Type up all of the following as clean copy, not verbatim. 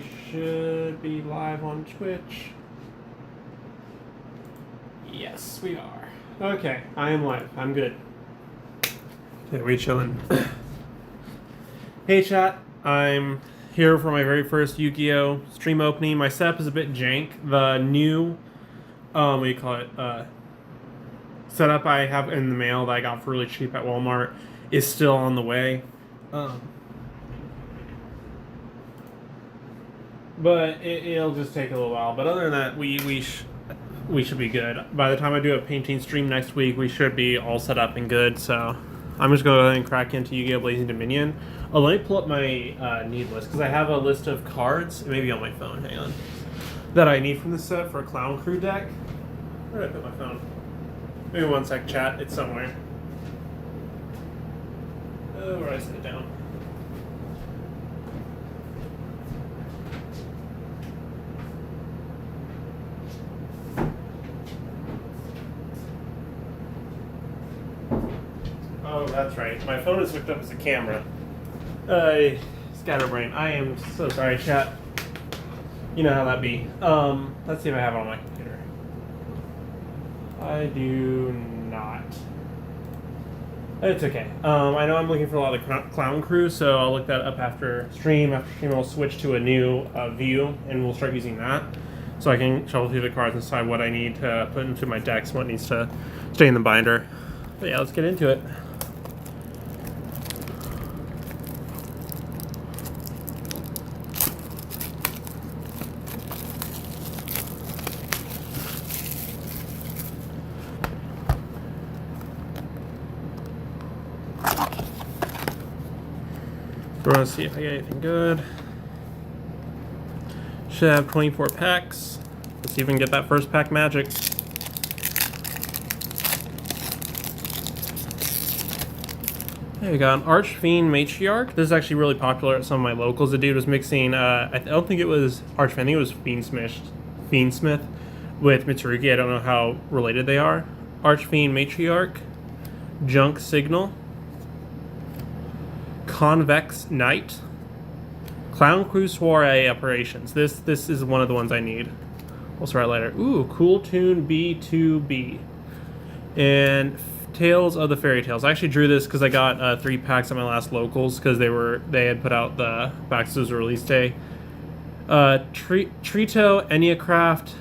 we should be live on Twitch. Yes, we are. Okay, I am live. I'm good. Okay, we chilling. Hey chat, I'm here for my very first YuGihOh stream opening. My setup is a bit jank. The new, what do you call it, setup I have in the mail that I got for really cheap at Walmart is still on the way. But it'll just take a little while. But other than that, we should be good. By the time I do a painting stream next week, we should be all set up and good. So I'm just going to go ahead and crack into YuGihOh Blazing Dominion. Oh, let me pull up my need list, because I have a list of cards, maybe on my phone, hang on, that I need from this set for a Clown Crew deck. Where did I put my phone? Maybe one sec, chat. It's somewhere. Where did I set it down? Oh, that's right. My phone is hooked up as a camera. Scatterbrain. I am so sorry, chat. You know how that be. Let's see if I have it on my computer. I do not. It's okay. I know I'm looking for a lot of the Clown Crew, so I'll look that up after stream. After stream, I'll switch to a new view, and we'll start using that. So I can shuffle through the cards and decide what I need to put into my decks, what needs to stay in the binder. But yeah, let's get into it. We're going to see if I get anything good. Should have 24 packs. Let's see if we can get that first pack magic. Okay, we got an Archfiend Matriarch. This is actually really popular at some of my locals. The dude was mixing, I don't think it was Archfiend, I think it was Fiendsmith with Mitsurugi. I don't know how related they are. Archfiend Matriarch, Junk Signal, Convex Knight, Clown Crew Soiree Operations. This is one of the ones I need. We'll start later. Ooh, Cool Tune B2B. And Tales of the Fairy Tales. I actually drew this because I got 3 packs at my last locals because they had put out the packs as a release day. Trito Enneacraft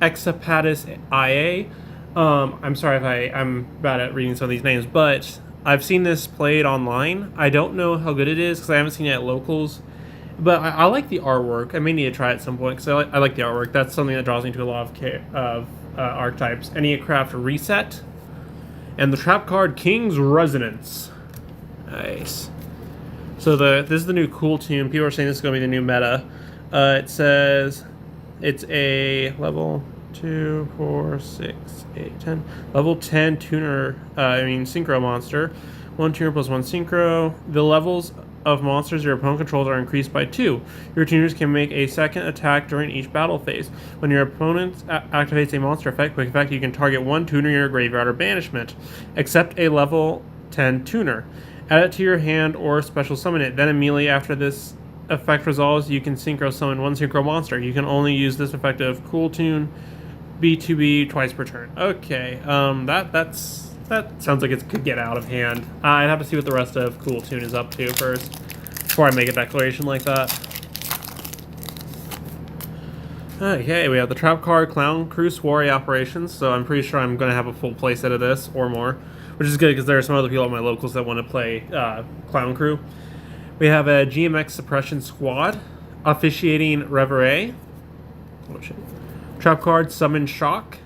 Exapatis IA. I'm sorry if I'm bad at reading some of these names, but I've seen this played online. I don't know how good it is because I haven't seen it at locals. But I like the artwork. I may need to try it at some point because I like the artwork. That's something that draws me to a lot of archetypes. Enneacraft Reset. And the trap card, King's Resonance. Nice. So this is the new Cool Tune. People are saying this is going to be the new meta. It says it's a level 2, 4, 6, 8, 10. Level 10 tuner, synchro monster. 1 tuner plus 1 synchro. The levels of monsters your opponent controls are increased by 2. Your tuners can make a second attack during each battle phase. When your opponent activates a monster effect, quick effect, you can target 1 tuner in your graveyard or banishment, except a level 10 tuner. Add it to your hand or special summon it. Then immediately after this effect resolves, you can synchro summon 1 synchro monster. You can only use this effect of Cool Tune B2B twice per turn. Okay, that sounds like it could get out of hand. I'd have to see what the rest of Cool Tune is up to first before I make a declaration like that. Okay, we have the trap card Clown Crew Soiree Operations, so I'm pretty sure I'm going to have a full playset of this or more, which is good because there are some other people at my locals that want to play Clown Crew. We have a GMX Suppression Squad, Officiating Reverie. Oh shit. Trap card Summon Shock.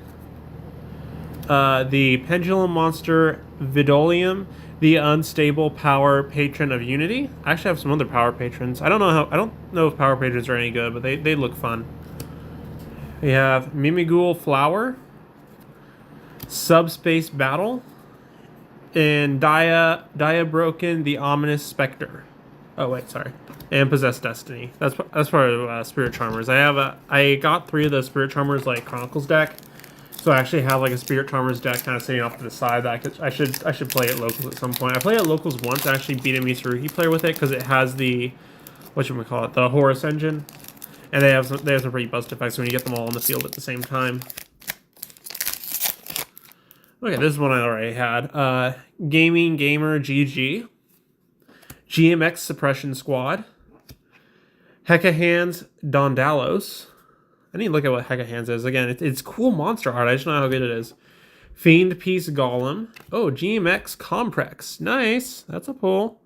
The Pendulum Monster Vidolium, the Unstable Power Patron of Unity. I actually have some other power patrons. I don't know if power patrons are any good, but they look fun. We have Mimighoul Flower, Subspace Battle, and Broken, the Ominous Spectre. Oh wait, sorry. And Possessed Destiny. That's part of Spirit Charmers. I got 3 of the Spirit Charmers like Chronicles deck. So I actually have like a Spirit Charmers deck kind of sitting off to the side that I should play at locals at some point. I played at locals once. I actually beat a Mitsurugi player with it because it has the the Horus engine. And they have some pretty bust effects when you get them all on the field at the same time. Okay, this is one I already had. Gaming Gamer GG. GMX Suppression Squad. Hekahands Dondalos. I need to look at what Hekahands is. Again, it's cool monster art. I just don't know how good it is. Fiend Piece Golem. Oh, GMX Comprex. Nice. That's a pull.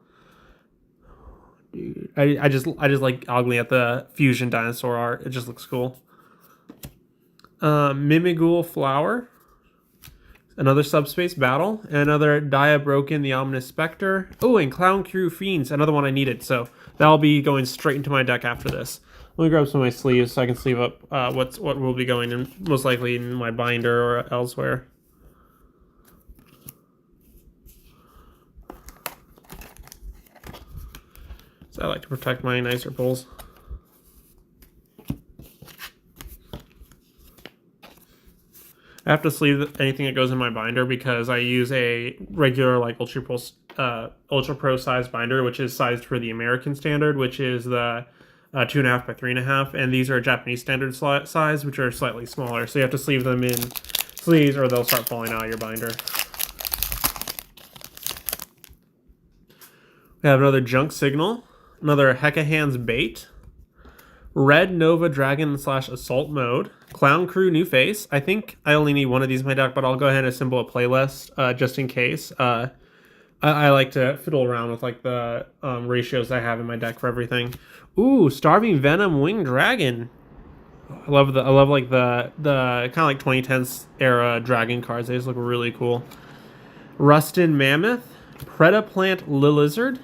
Dude, I just like ogling at the fusion dinosaur art. It just looks cool. Mimighoul Flower. Another subspace battle. Another Dia Broken the Ominous Spectre. Oh, and Clown Crew Fiends. Another one I needed. So that'll be going straight into my deck after this. Let me grab some of my sleeves so I can sleeve up what will be going in, most likely in my binder or elsewhere. So I like to protect my nicer pulls. I have to sleeve anything that goes in my binder because I use a regular like Ultra Pro size binder, which is sized for the American standard, which is the 2.5 by 3.5, and these are Japanese standard size, which are slightly smaller. So you have to sleeve them in sleeves, or they'll start falling out of your binder. We have another Junk Signal, another Hekahands Bait, Red Nova Dragon / Assault Mode, Clown Crew New Face. I think I only need one of these in my deck, but I'll go ahead and assemble a playlist just in case. I like to fiddle around with like the ratios I have in my deck for everything. Ooh, Starving Venom Winged Dragon. I love like the kind of like 2010s era dragon cards. They just look really cool. Rustin Mammoth, Predaplant Lizard.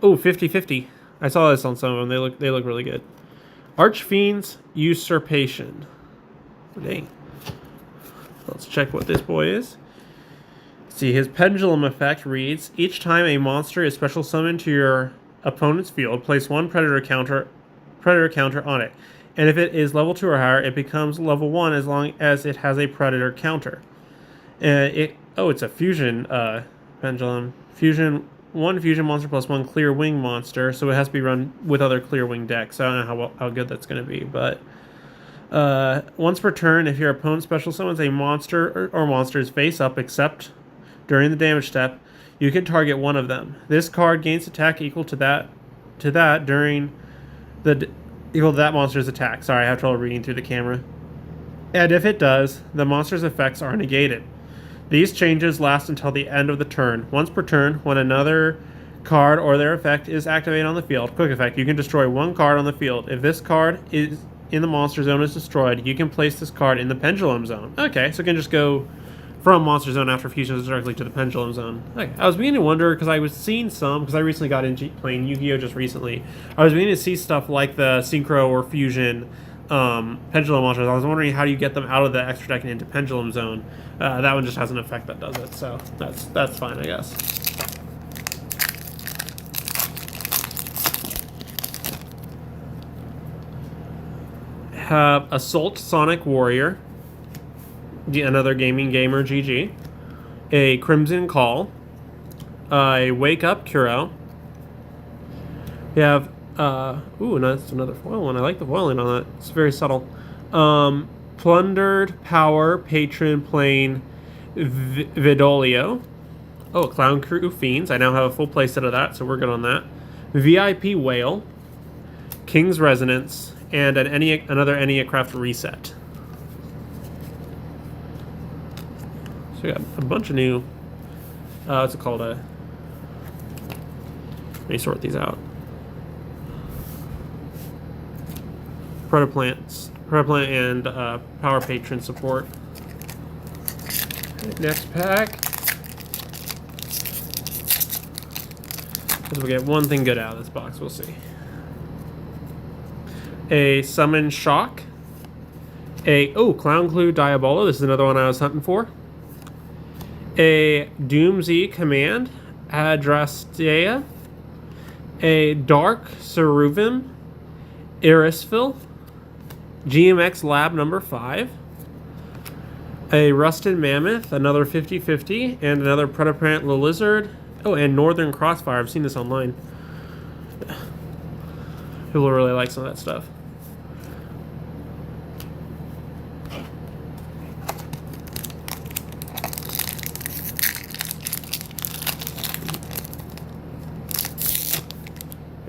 Oh, 50/50. I saw this on some of them. They look really good. Archfiend's Usurpation. Dang. Let's check what this boy is. See, his pendulum effect reads, each time a monster is special summoned to your opponent's field, place one predator counter on it. And if it is level 2 or higher, it becomes level 1 as long as it has a predator counter. It's a fusion pendulum. One fusion monster plus one clear wing monster, so it has to be run with other clear wing decks. I don't know how good that's going to be, but once per turn, if your opponent special summons a monster or monsters face up except during the damage step, you can target one of them. This card gains attack equal to that monster's attack. Sorry, I have trouble reading through the camera. And if it does, the monster's effects are negated. These changes last until the end of the turn. Once per turn, when another card or their effect is activated on the field, quick effect, you can destroy one card on the field. If this card is in the monster zone is destroyed, you can place this card in the pendulum zone. Okay, so it can just go from monster zone after fusions directly to the pendulum zone. Okay, I was beginning to wonder, because I was seeing some, because I recently got into playing Yu-Gi-Oh! Just recently. I was beginning to see stuff like the synchro or fusion pendulum monsters. I was wondering how do you get them out of the extra deck and into pendulum zone. That one just has an effect that does it, so that's fine, I guess. Have Assault Sonic Warrior, another Gaming Gamer GG, a Crimson Call, a Wake Up Kuro. We have that's another foil one. I like the foiling on that. It's very subtle. Plundered Power Patron Plane Vidolio. Oh, Clown Crew Fiends. I now have a full playset of that, so we're good on that. VIP Whale, King's Resonance, and another Enneacraft Reset. So we got a bunch of new. What's it called? Let me sort these out. Predaplant and Power Patron support. Next pack. We'll get one thing good out of this box. We'll see. A Summon Shock. Clown Clue Diabolo. This is another one I was hunting for. A Doomsy Command Adrastea. A Dark Ceruvim Irisville. GMX Lab number 5. A Rusted Mammoth, another 50/50, and another Predaplant Lizard. Oh, and Northern Crossfire. I've seen this online. People really like some of that stuff.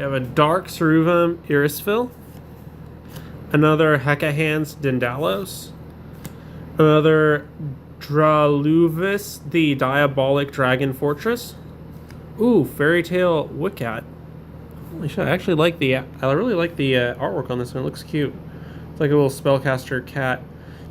have a Dark Cerulean Irisville, another Hecahan's Dindalos, another Draluvis, the Diabolic Dragon Fortress. Ooh, Fairy Tale Wicat. Holy shit, I actually like the, I really like the artwork on this one. It looks cute. It's like a little spellcaster cat.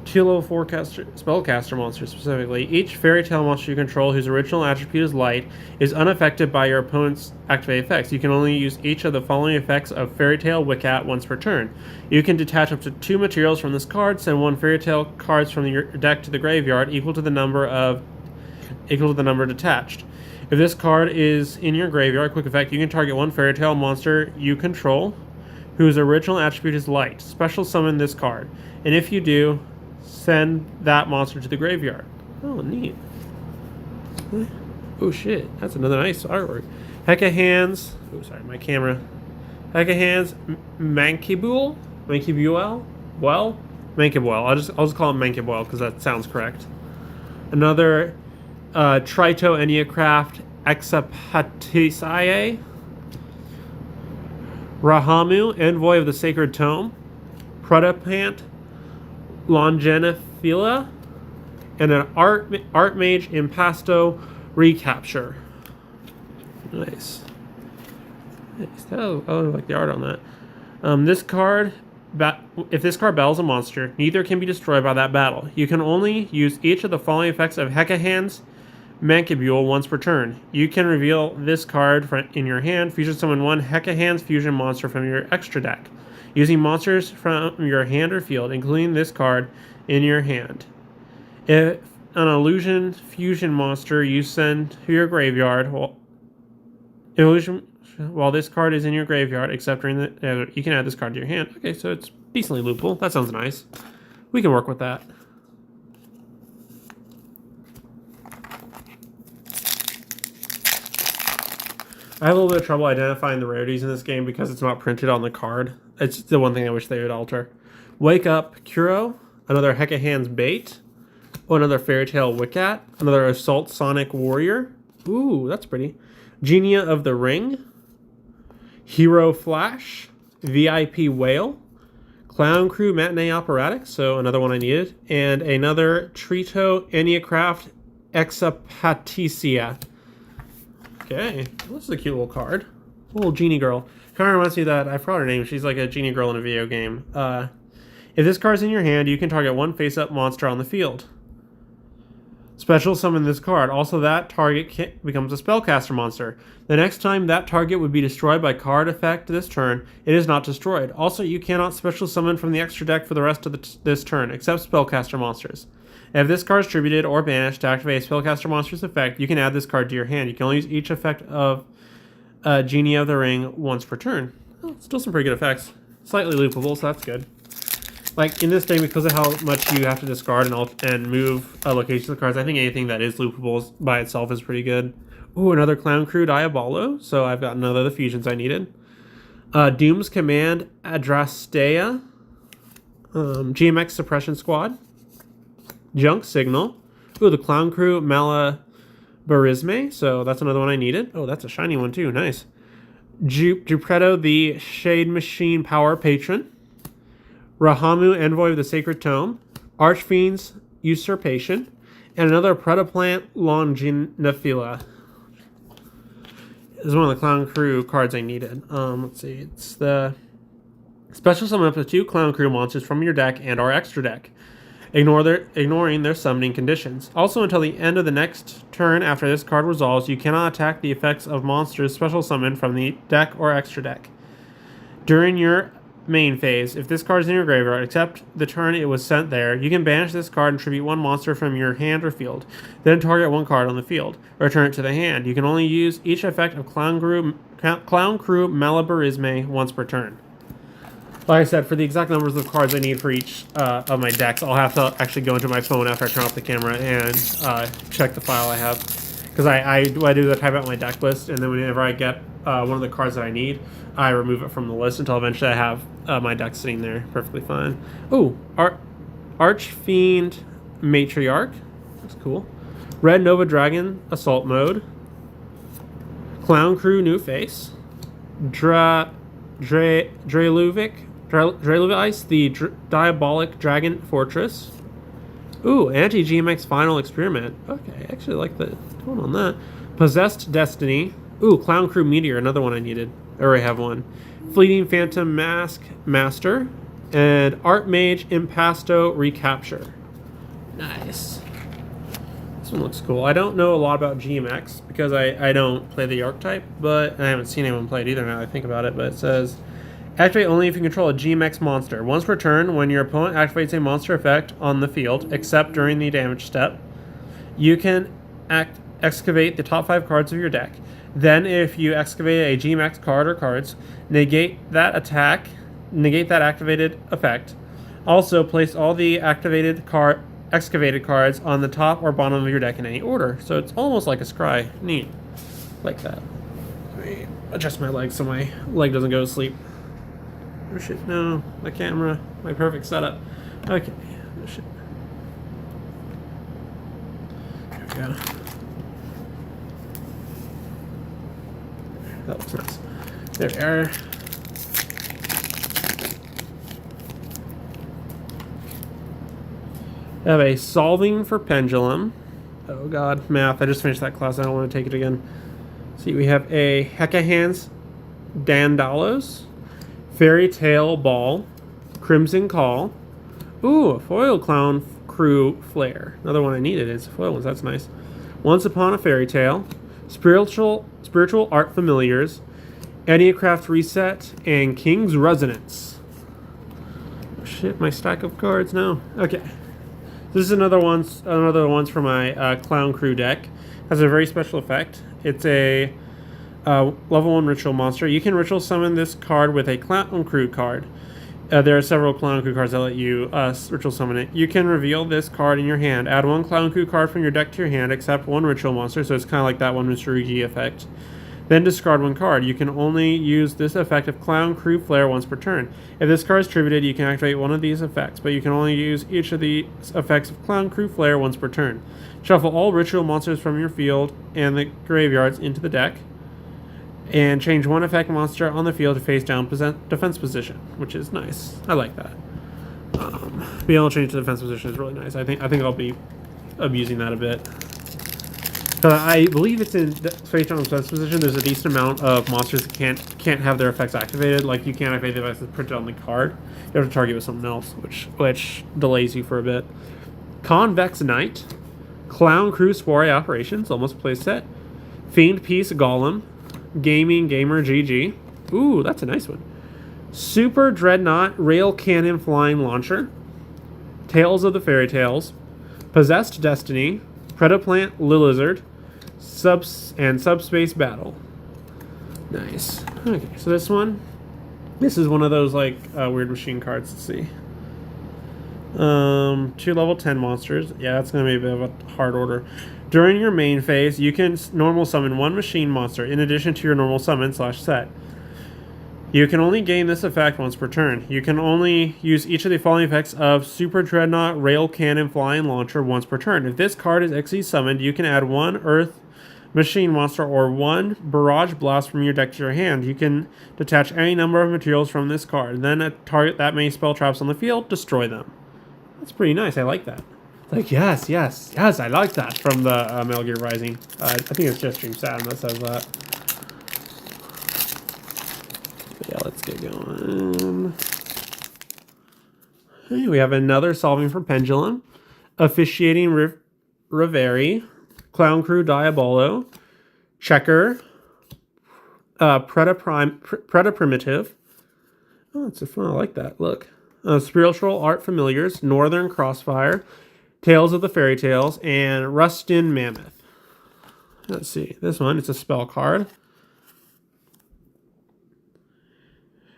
2 level 4 spellcaster monsters specifically. Each fairy tale monster you control whose original attribute is light is unaffected by your opponent's activated effects. You can only use each of the following effects of Fairy Tale Wicat once per turn. You can detach up to 2 materials from this card, send 1 fairy tale cards from your deck to the graveyard equal to the number detached. If this card is in your graveyard, quick effect, you can target 1 fairy tale monster you control whose original attribute is light. Special summon this card. And if you do, send that monster to the graveyard. Oh, neat. Oh shit, that's another nice artwork. Hecahan's, oh sorry, my camera. Hecahan's Mankibuel? Well? Mankibuel. I'll just call him Mankibuel because that sounds correct. Another Trito Enneacraft Exapatisae. Rahamu, Envoy of the Sacred Tome. Protopant Longenifila, and an Archmage Impasto Recapture. Nice. Oh, I like the art on that. This card, if this card battles a monster, neither can be destroyed by that battle. You can only use each of the following effects of Hecahan's Mankibuel once per turn. You can reveal this card in your hand, fusion summon 1 Hecahan's fusion monster from your extra deck, using monsters from your hand or field, including this card in your hand. If an illusion fusion monster you send to your graveyard, while this card is in your graveyard, except during the, you can add this card to your hand. Okay, so it's decently loopable. That sounds nice. We can work with that. I have a little bit of trouble identifying the rarities in this game because it's not printed on the card. It's the one thing I wish they would alter. Wake Up Kuro, another Hecahan's Bait, another Fairy Tale Wicat, another Assault Sonic Warrior. Ooh, that's pretty. Genia of the Ring, Hero Flash, VIP Whale, Clown Crew Matinee Operatic, so another one I needed, and another Trito Enneacraft Exapaticia. Okay, this is a cute little card. A little genie girl. Kind of reminds me of that, I forgot her name, she's like a genie girl in a video game. If this card's in your hand, you can target 1 face-up monster on the field. Special summon this card. Also, that target becomes a spellcaster monster. The next time that target would be destroyed by card effect this turn, it is not destroyed. Also, you cannot special summon from the extra deck for the rest of this turn, except spellcaster monsters. If this card is distributed or banished to activate a spellcaster monster's effect, you can add this card to your hand. You can only use each effect of Genie of the Ring once per turn. Oh, still some pretty good effects. Slightly loopable, so that's good. Like, in this game, because of how much you have to discard and move locations of cards, I think anything that is loopable by itself is pretty good. Ooh, another Clown Crew Diabolo, so I've got another of the fusions I needed. Doom's Command Adrastea, GMX Suppression Squad, Junk Signal. Ooh, the Clown Crew Malabarisme, so that's another one I needed. Oh, that's a shiny one too, nice. Geppetto, the Shade Machine Power Patron. Rahamu, Envoy of the Sacred Tome, Archfiend's Usurpation, and another Predaplant Longinifila. This is one of the Clown Crew cards I needed. Let's see, it's the special summon up to 2 Clown Crew monsters from your deck and our extra deck, ignoring their summoning conditions. Also, until the end of the next turn after this card resolves, you cannot attack the effects of monsters special summoned from the deck or extra deck. During your main phase, if this card is in your graveyard, except the turn it was sent there, you can banish this card and tribute 1 monster from your hand or field. Then target 1 card on the field. Return it to the hand. You can only use each effect of Clown Crew Malabarisme once per turn. Like I said, for the exact numbers of cards I need for each of my decks, I'll have to actually go into my phone after I turn off the camera and check the file I have. Because I do the type out my deck list, and then whenever I get one of the cards that I need, I remove it from the list until eventually I have my deck sitting there perfectly fine. Oh, Archfiend Matriarch. That's cool. Red Nova Dragon Assault Mode. Clown Crew New Face. Dreluvice, the Diabolic Dragon Fortress. Ooh, Anti-GMX Final Experiment. Okay, I actually like the tone on that. Possessed Destiny. Ooh, Clown Crew Meteor, another one I needed. I already have one. Fleeting Phantom Mask Master. And Archmage Impasto Recapture. Nice. This one looks cool. I don't know a lot about GMX because I don't play the archetype, but I haven't seen anyone play it either now that I think about it, but it says activate only if you control a GMX monster. Once per turn, when your opponent activates a monster effect on the field, except during the damage step, you can excavate the top 5 cards of your deck. Then if you excavate a GMX card or cards, negate that activated effect. Also, place all the excavated cards on the top or bottom of your deck in any order. So it's almost like a scry. Neat. Like that. Let me adjust my leg so my leg doesn't go to sleep. Oh shit, no. The camera. My perfect setup. Okay. Oh shit. There we go. That looks nice. There we are. I have a Solving for Pendulum. Oh god, math. I just finished that class. I don't want to take it again. See, we have a Hecahans Dandalos, Fairy Tale Ball, Crimson Call. Ooh, a Foil Clown Crew Flare. Another one I needed is foil ones. That's nice. Once Upon a Fairy Tale, Spiritual Art Familiars, Enneacraft Reset, and King's Resonance. Oh, shit, my stack of cards now. Okay. This is another one's for my Clown Crew deck. Has a very special effect. It's a level 1 ritual monster. You can ritual summon this card with a Clown Crew card. There are several Clown Crew cards that let you ritual summon it. You can reveal this card in your hand. Add 1 Clown Crew card from your deck to your hand, except 1 ritual monster, so it's kind of like that one Mr. YuGihOh effect. Then discard 1 card. You can only use this effect of Clown Crew Flare once per turn. If this card is tributed, you can activate one of these effects, but you can only use each of the effects of Clown Crew Flare once per turn. Shuffle all ritual monsters from your field and the graveyards into the deck, and change 1 effect monster on the field to face down defense position, which is nice. I like that. Being able to change to defense position is really nice. I think I'll be abusing that a bit. I believe it's in face down defense position. There's a decent amount of monsters that can't have their effects activated. Like you can't activate the effects that's printed on the card. You have to target with something else, which delays you for a bit. Convex Knight, Clown Crew Soiree Operations, almost play set. Fiend Piece Golem, Gaming Gamer GG. Ooh, that's a nice one. Super Dreadnought Rail Cannon Flying Launcher, Tales of the Fairy Tales, Possessed Destiny, Predaplant Lilizard, Subspace Battle. Nice. Okay, so this is one of those like weird machine cards. Let's see. 2 level 10 monsters. Yeah, that's gonna be a bit of a hard order. During your main phase, you can normal summon 1 machine monster in addition to your normal summon / set. You can only gain this effect once per turn. You can only use each of the following effects of Super Dreadnought Rail Cannon Flying Launcher once per turn. If this card is XE summoned, you can add 1 Earth Machine Monster or 1 Barrage Blast from your deck to your hand. You can detach any number of materials from this card. Then target that many spell traps on the field, destroy them. That's pretty nice. I like that. Like, yes, I like that from the Metal Gear Rising. I think it's just Stream Saturn that says that. But yeah, let's get going. Hey, we have another Solving for Pendulum, Officiating Reverie, Clown Crew Diabolo, Checker, Preda Primitive. Oh, it's a fun. I like that. Look. Spiritual Art Familiars, Northern Crossfire, Tales of the Fairy Tales, and Rustin Mammoth. Let's see. This one, it's a spell card.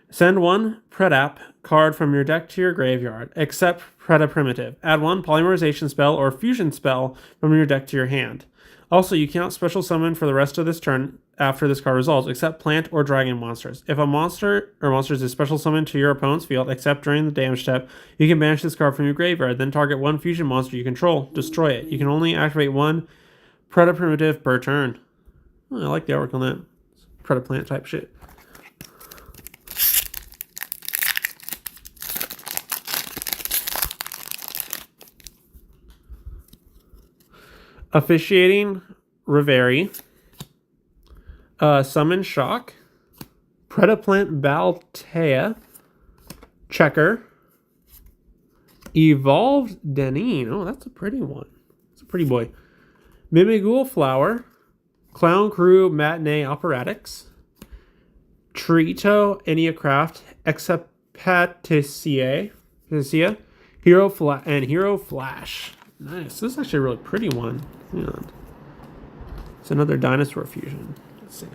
Send 1 Predap card from your deck to your graveyard, except Preda Primitive. Add 1 Polymerization spell or Fusion spell from your deck to your hand. Also, you cannot special summon for the rest of this turn after this card resolves, except plant or dragon monsters. If a monster or monsters is special summoned to your opponent's field, except during the damage step, you can banish this card from your graveyard, then target 1 fusion monster you control, destroy it. You can only activate 1 Preda Primitive per turn. Oh, I like the artwork on that. Preda Plant type shit. Officiating Reverie. Summon Shock. Predaplant Baltea. Checker. Evolved Deneen. Oh, that's a pretty one. It's a pretty boy. Mimigul Flower. Clown Crew Matinee Operatics. Trito Enneacraft Exapaticia. Hero Flash. Nice. This is actually a really pretty one. Hang on. It's another dinosaur fusion. Let's see.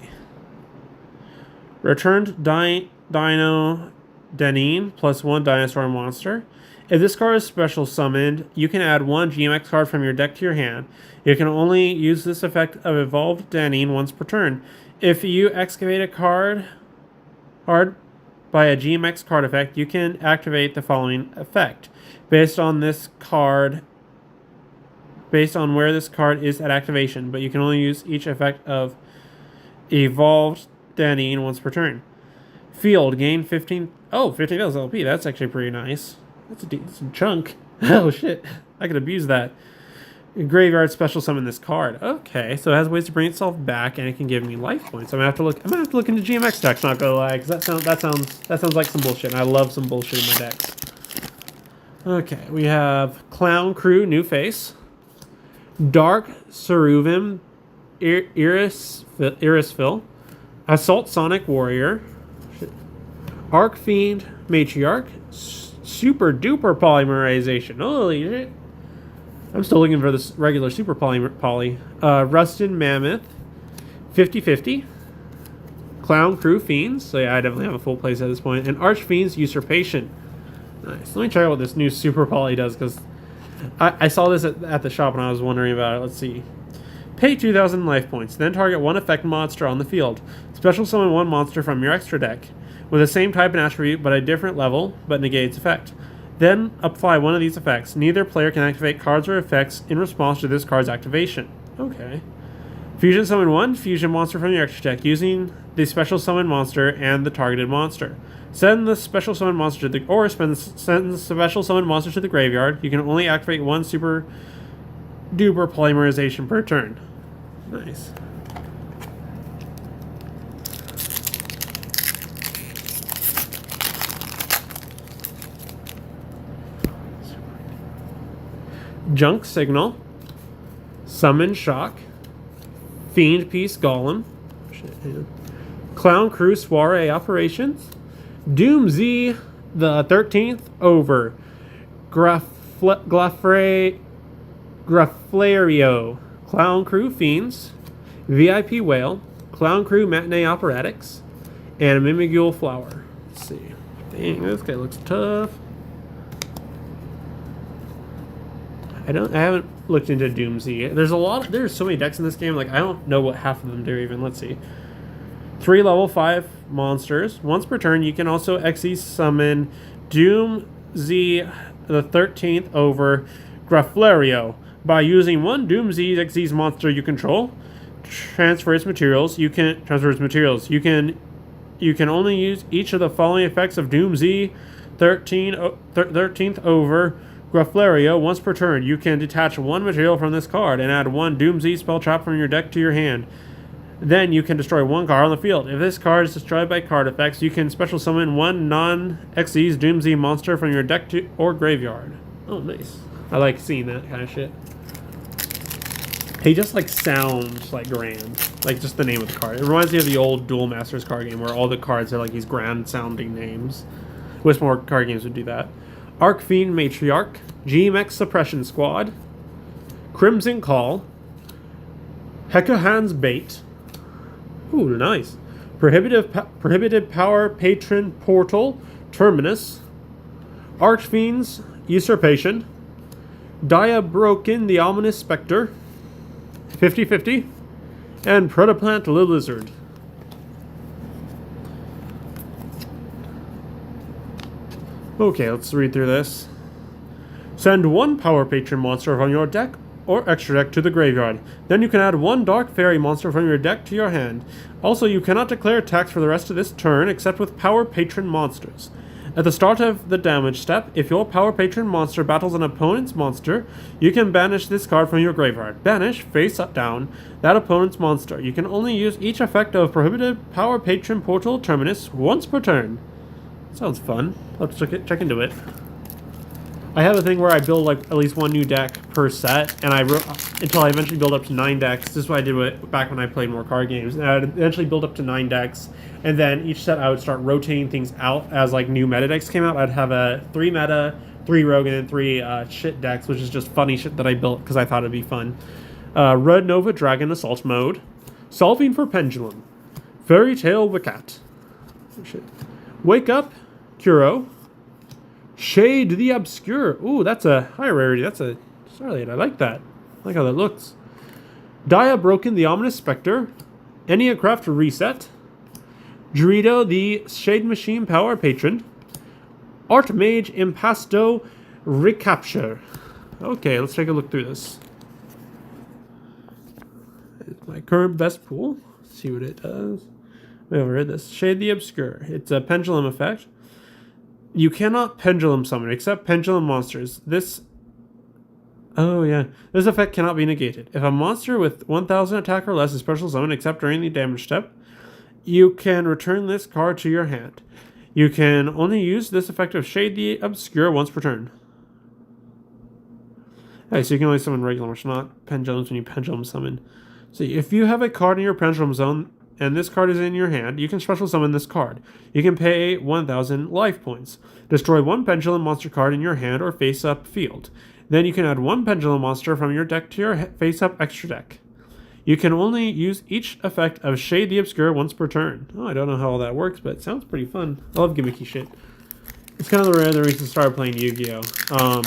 Returned Dino Deneen +1 dinosaur monster. If this card is special summoned, you can add 1 GMX card from your deck to your hand. You can only use this effect of Evolved Deneen once per turn. If you excavate a card by a GMX card effect, you can activate the following effect. Based on where this card is at activation, but you can only use each effect of Evolved Deneen once per turn. Field, gain 15... Oh, 15,000 LP. That's actually pretty nice. That's a decent chunk. Oh, shit. I could abuse that. Graveyard special summon this card. Okay, so it has ways to bring itself back, and it can give me life points. I'm gonna have to look into GMX decks. Not gonna lie, because that sounds like some bullshit. And I love some bullshit in my decks. Okay, we have Clown Crew, new face. Dark Ceruvim, Irisfil. Assault Sonic Warrior. Arc Fiend, Matriarch. Super duper polymerization. Holy shit. I'm still looking for this regular super poly. Rusted Mammoth. 50/50. Clown Crew Fiends. So yeah, I definitely have a full place at this point. And Archfiend's Usurpation. Nice. Let me check out what this new super poly does, because I saw this at the shop and I was wondering about it. Let's see. Pay 2,000 life points. Then target 1 effect monster on the field. Special summon 1 monster from your extra deck with the same type and attribute but a different level, but negates effect. Then apply one of these effects. Neither player can activate cards or effects in response to this card's activation. Okay. Fusion summon 1 fusion monster from your extra deck using the special summon monster and the targeted monster. Send the special summon monster to send the special summon monster to the graveyard. You can only activate 1 super duper polymerization per turn. Nice. Junk Signal. Summon Shock. Fiend Piece Golem. Clown Crew Soiree Operations. Doom Z the 13th over. Grafflario. Clown Crew Fiends. VIP Whale. Clown Crew Matinee Operatics. And Mimigul Flower. Let's see. Dang, this guy looks tough. I haven't looked into Doomsday. There's so many decks in this game, like I don't know what half of them do even. Let's see. 3 level 5 monsters. Once per turn, you can also XE summon Doom Z the 13th over Grafflario. By using 1 Doom Z XE's monster you control, transfer its materials. You can only use each of the following effects of Doom Z 13th over Grafflario once per turn. You can detach 1 material from this card and add 1 Doom Z spell trap from your deck to your hand. Then you can destroy 1 card on the field. If this card is destroyed by card effects, you can special summon 1 non-XE's Doom Z monster from your deck or graveyard. Oh, nice. I like seeing that kind of shit. He just like sounds like grand. Like just the name of the card. It reminds me of the old Duel Masters card game where all the cards are like these grand sounding names. Wish more card games would do that. Arc Fiend Matriarch, GMX Suppression Squad, Crimson Call, Hekahan's Bait. Ooh, nice. Prohibited Power Patron Portal, Terminus, Archfiend's Usurpation, Diabroken the Ominous Spectre, 50/50, and Protoplant Lizard. Okay, let's read through this. Send 1 Power Patron monster from your deck or extra deck to the graveyard. Then you can add 1 Dark Fairy monster from your deck to your hand. Also, you cannot declare attacks for the rest of this turn except with Power Patron monsters. At the start of the damage step, if your Power Patron monster battles an opponent's monster, you can banish this card from your graveyard. Banish, face up down, that opponent's monster. You can only use each effect of Prohibited Power Patron Portal Terminus once per turn. Sounds fun. I'll have to check into it. I have a thing where I build like at least one new deck per set, and until I eventually build up to 9 decks. This is what I did back when I played more card games. And I'd eventually build up to 9 decks, and then each set I would start rotating things out as like new meta decks came out. I'd have a 3 meta, 3 rogue, and 3 shit decks, which is just funny shit that I built because I thought it'd be fun. Red Nova Dragon Assault Mode, Solving for Pendulum, Fairy Tale Wicket, Wake Up, Kuro, Shade the Obscure. Ooh, that's a high rarity. That's a Starlight. I like that. I like how that looks. Dia Broken the Ominous Spectre, Enneacraft Reset, Dorito the Shade Machine Power Patron, Archmage Impasto Recapture. Okay, let's take a look through this. It's my current best pool. Let's see what it does. I overread this. Shade the Obscure. It's a pendulum effect. You cannot pendulum summon except pendulum monsters. This effect cannot be negated. If a monster with 1000 attack or less is special summoned except during the damage step, you can return this card to your hand. You can only use this effect of Shade the Obscure once per turn. Okay, so you can only summon regular ones, not pendulums when you pendulum summon. So if you have a card in your pendulum zone and this card is in your hand, you can special summon this card. You can pay 1000 life points. Destroy 1 pendulum monster card in your hand or face-up field. Then you can add 1 pendulum monster from your deck to your face-up extra deck. You can only use each effect of Shade the Obscure once per turn. Oh, I don't know how all that works, but it sounds pretty fun. I love gimmicky shit. It's kind of the reason I started playing Yu-Gi-Oh!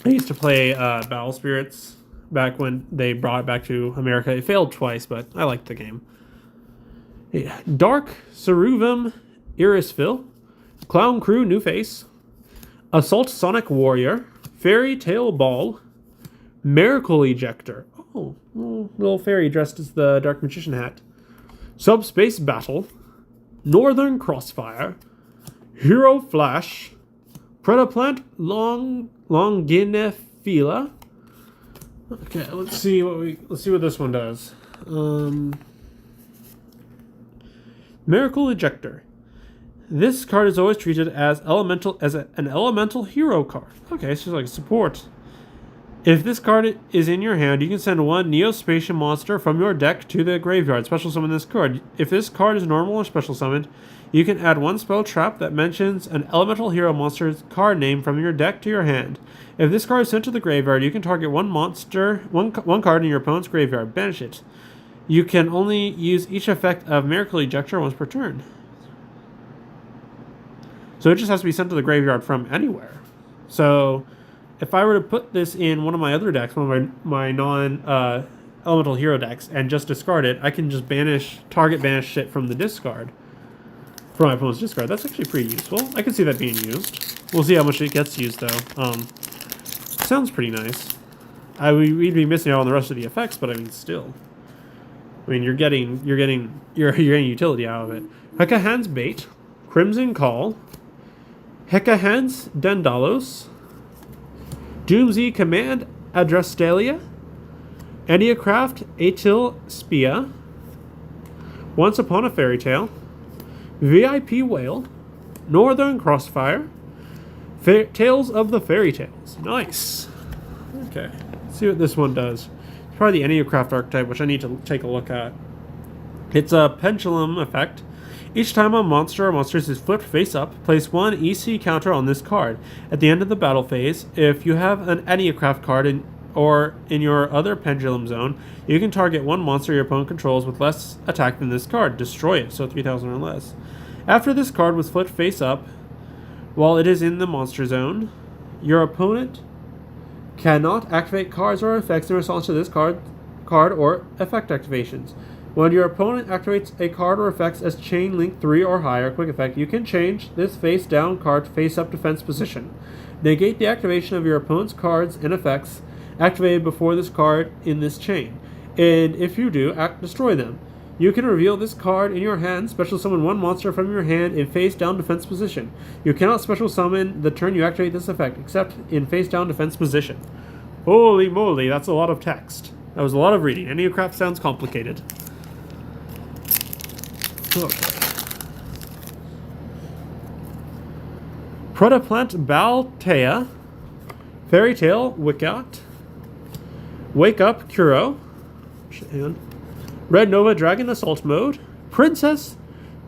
I used to play Battle Spirits back when they brought it back to America. It failed twice, but I liked the game. Dark Ceruvum Irisville, Clown Crew New Face, Assault Sonic Warrior, Fairy Tale Ball, Miracle Ejector. Oh, little fairy dressed as the Dark Magician hat. Subspace Battle, Northern Crossfire, Hero Flash, Predaplant Longinifila. Okay, let's see what this one does. Miracle Ejector. This card is always treated as an elemental hero card. Okay, so it's like support. If this card is in your hand, you can send 1 Neospatian monster from your deck to the graveyard. Special summon this card. If this card is normal or special summoned, you can add 1 spell trap that mentions an elemental hero monster's card name from your deck to your hand. If this card is sent to the graveyard, you can target 1 card in your opponent's graveyard. Banish it. You can only use each effect of Miracle Ejector once per turn. So it just has to be sent to the graveyard from anywhere. So if I were to put this in one of my other decks, one of my non-elemental hero decks, and just discard it, I can just target banish shit from the discard. From my opponent's discard. That's actually pretty useful. I can see that being used. We'll see how much it gets used, though. Sounds pretty nice. We'd be missing out on the rest of the effects, but I mean, still. I mean, you're getting utility out of it. Hekahan's Bait, Crimson Call, Hekahan's Dendalos, Doomsy Command Adrastalia, Enneacraft Atil Spia, Once Upon a Fairy Tale, VIP Whale, Northern Crossfire, Tales of the Fairy Tales. Nice. Okay, let's see what this one does. It's probably the Enneacraft archetype, which I need to take a look at. It's a pendulum effect. Each time a monster or monsters is flipped face up, place 1 EC counter on this card. At the end of the battle phase, if you have an Enneacraft card in your other pendulum zone, you can target 1 monster your opponent controls with less attack than this card. Destroy it, so 3,000 or less. After this card was flipped face up, while it is in the monster zone, your opponent cannot activate cards or effects in response to this card or effect activations. When your opponent activates a card or effects as Chain Link 3 or higher quick effect, you can change this face down card to face up defense position. Negate the activation of your opponent's cards and effects activated before this card in this chain, and if you do, destroy them. You can reveal this card in your hand, special summon one monster from your hand in face-down defense position. You cannot special summon the turn you activate this effect, except in face-down defense position. Holy moly, that's a lot of text. That was a lot of reading. Enneocraft sounds complicated. Okay. Protoplant Baltea, Fairy Tale Wicket, Wake Up Kuro, and Red Nova Dragon Assault Mode, Princess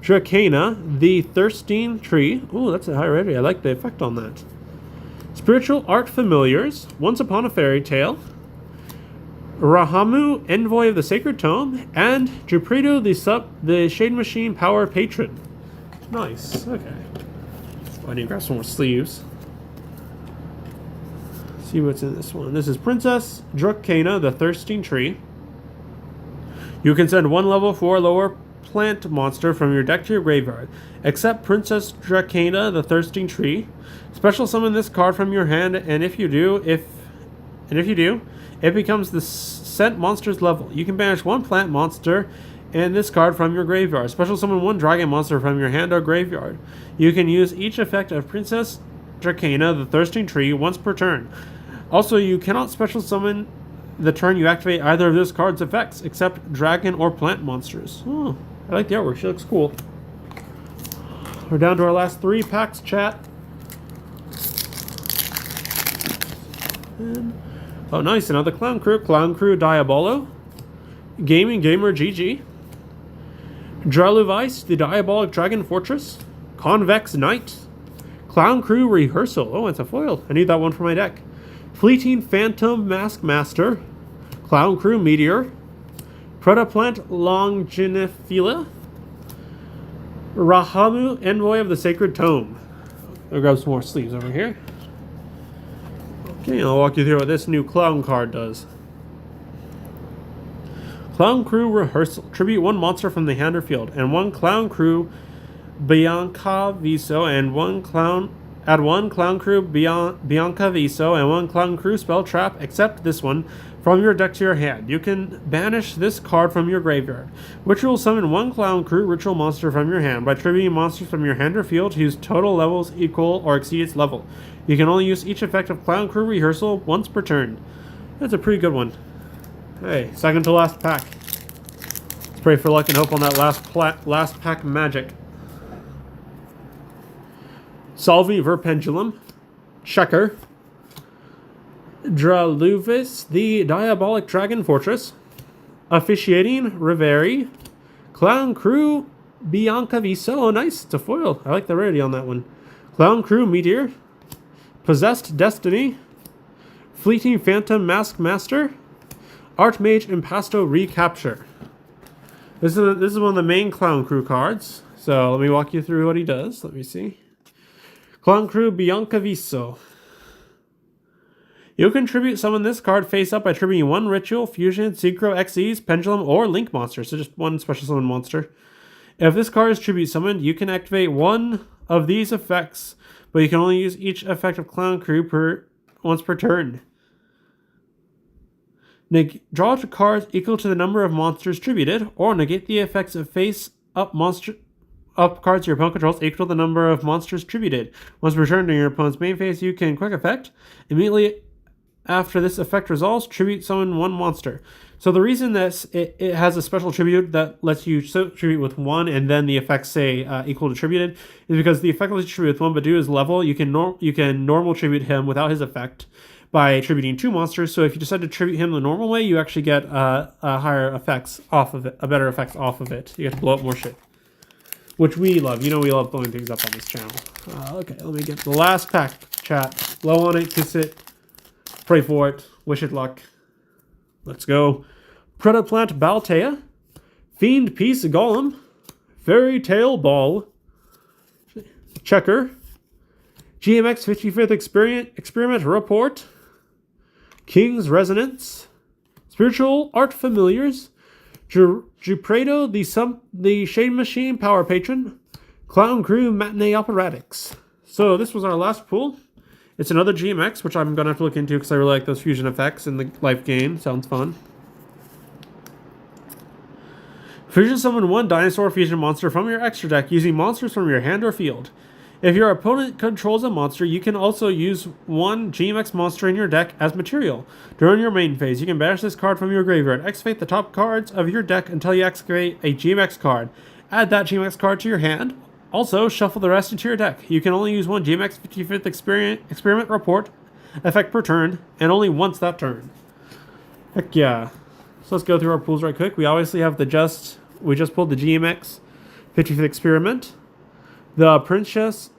Dracana, the Thirsting Tree. Ooh, that's a high rarity. I like the effect on that. Spiritual Art Familiars, Once Upon a Fairy Tale, Rahamu, Envoy of the Sacred Tome, and Jupredo, the Shade Machine Power Patron. Nice. Okay. I need to grab some more sleeves. See what's in this one. This is Princess Dracana, the Thirsting Tree. You can send one level 4 lower plant monster from your deck to your graveyard, except Princess Dracana, the Thirsting Tree. Special summon this card from your hand, and if you do, it becomes the sent monster's level. You can banish one plant monster and this card from your graveyard. Special summon one dragon monster from your hand or graveyard. You can use each effect of Princess Dracana, the Thirsting Tree, once per turn. Also, you cannot special summon the turn you activate either of this card's effects, except dragon or plant monsters. Oh, I like the artwork. She looks cool. We're down to our last 3 packs, chat. And, oh, nice. Another Clown Crew. Clown Crew Diabolo. Gaming Gamer GG. Draluvice, the Diabolic Dragon Fortress. Convex Knight. Clown Crew Rehearsal. Oh, it's a foil. I need that one for my deck. Fleeting Phantom Mask Master. Clown Crew Meteor. Protoplant Longinifila. Rahamu, Envoy of the Sacred Tome. I'll grab some more sleeves over here. Okay, I'll walk you through what this new clown card does. Clown Crew Rehearsal. Tribute one monster from the hand or field, and one Clown Crew Bianca Viso, and one Clown... Add one Clown Crew Bianca Viso and one Clown Crew Spell Trap, except this one, from your deck to your hand. You can banish this card from your graveyard, which will summon one Clown Crew ritual monster from your hand by tributing monsters from your hand or field whose total levels equal or exceed its level. You can only use each effect of Clown Crew Rehearsal once per turn. That's a pretty good one. Hey, second to last pack. Let's pray for luck and hope on that last pack magic. Salvi Verpendulum, Checker, Draluvis, the Diabolic Dragon Fortress, Officiating Riveri, Clown Crew Bianca Viso. Oh, nice, it's a foil. I like the rarity on that one. Clown Crew Meteor, Possessed Destiny, Fleeting Phantom Mask Master, Archmage Impasto Recapture. This is one of the main Clown Crew cards. So let me walk you through what he does. Let me see. Clown Crew Bianca Viso. You can summon this card face up by tributing one Ritual, Fusion, Synchro, Xyz, Pendulum, or Link monster. So just one special summon monster. If this card is tribute summoned, you can activate one of these effects, but you can only use each effect of Clown Crew once per turn. Draw cards equal to the number of monsters tributed, or negate the effects of face-up cards your opponent controls equal to the number of monsters tributed. Once returned to your opponent's main phase, you can quick effect. Immediately after this effect resolves, tribute summon one monster. So the reason that it has a special tribute that lets you tribute with one and then the effects say equal to tributed is because the effect lets you tribute with one, but due to his level, you can normal tribute him without his effect by tributing two monsters. So if you decide to tribute him the normal way, you actually get higher effects off of it, a better effects off of it. You get to blow up more shit, which we love. You know we love blowing things up on this channel. Okay, let me get the last pack, chat. Blow on it, kiss it, pray for it, wish it luck. Let's go. Protoplant Baltea, Fiend Piece Golem, Fairy Tale Ball, Checker, GMX 55th Experiment Report, King's Resonance, Spiritual Art Familiars, Jupredo, the Shade Machine Power Patron, Clown Crew Matinee Operatics. So this was our last pool. It's another GMX, which I'm going to have to look into because I really like those fusion effects in the life game. Sounds fun. Fusion summon one dinosaur fusion monster from your extra deck using monsters from your hand or field. If your opponent controls a monster, you can also use one GMX monster in your deck as material. During your main phase, you can banish this card from your graveyard. Excavate the top cards of your deck until you excavate a GMX card. Add that GMX card to your hand. Also, shuffle the rest into your deck. You can only use one GMX 55th experiment report effect per turn, and only once that turn. Heck yeah. So let's go through our pools right quick. We obviously have we just pulled the GMX 55th experiment. The Princess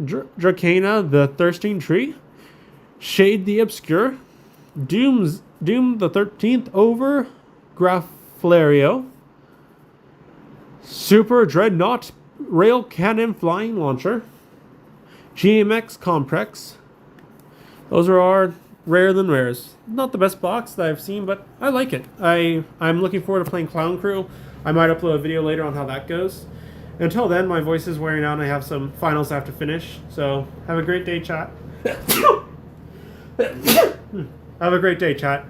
Dracana, the Thirsting Tree, Shade the Obscure, Doom the 13th over Grafflario, Super Dreadnought Rail Cannon Flying Launcher, GMX Complex. Those are our rare than rares. Not the best box that I've seen, but I like it. I'm looking forward to playing Clown Crew. I might upload a video later on how that goes. Until then, my voice is wearing out and I have some finals I have to finish. So, have a great day, chat. Have a great day, chat.